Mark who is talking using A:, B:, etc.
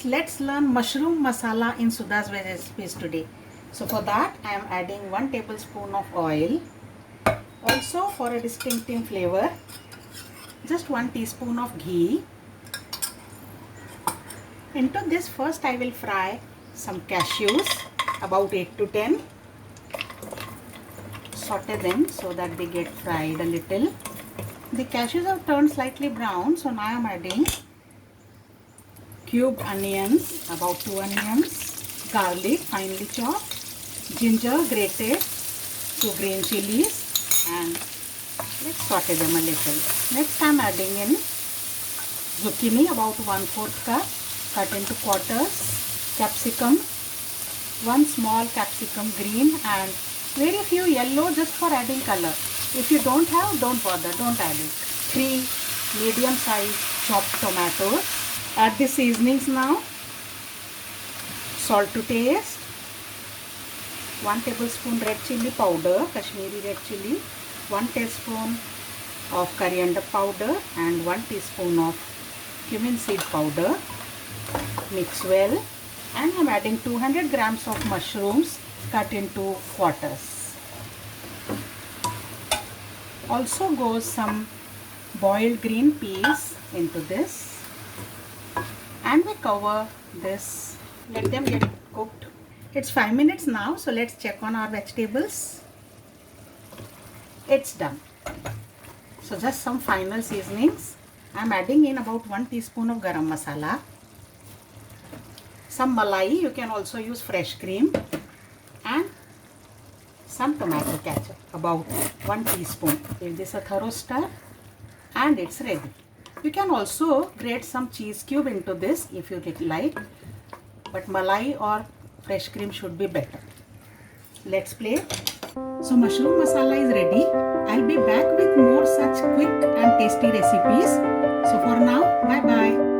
A: friends, let's learn mushroom masala in Sudhas Veg Recipes today. So for that I am adding 1 tablespoon of oil. Also for a distinctive flavor, just 1 teaspoon of ghee. Into this first I will fry some cashews, about 8 to 10. Saute them so that they get fried a little. The cashews have turned slightly brown, so now I am adding cubed onions, about 2 onions, garlic finely chopped, ginger grated, 2 green chillies, and let's saute them a little. Next I am adding in zucchini, about 1/4 cup, cut into quarters, capsicum, 1 small capsicum green, and very few yellow just for adding color. If you don't have, don't bother, don't add it. 3 medium sized chopped tomatoes. Add the seasonings now. Salt to taste. 1 tablespoon red chilli powder, Kashmiri red chilli. 1 teaspoon of coriander powder and 1 teaspoon of cumin seed powder. Mix well. And I am adding 200 grams of mushrooms cut into quarters. Also goes some boiled green peas into this, and we cover this. Let them get cooked. It's 5 minutes now, so let's check on our vegetables. It's done. So just some final seasonings. I'm adding in about 1 teaspoon of Garam Masala, some Malai, you can also use fresh cream, and some tomato ketchup, about 1 teaspoon. Give this a thorough stir and it's ready. You can also grate some cheese cube into this if you like, but Malai or fresh cream should be better. Let's play. So mushroom masala is ready. I'll be back with more such quick and tasty recipes. So for now, bye bye.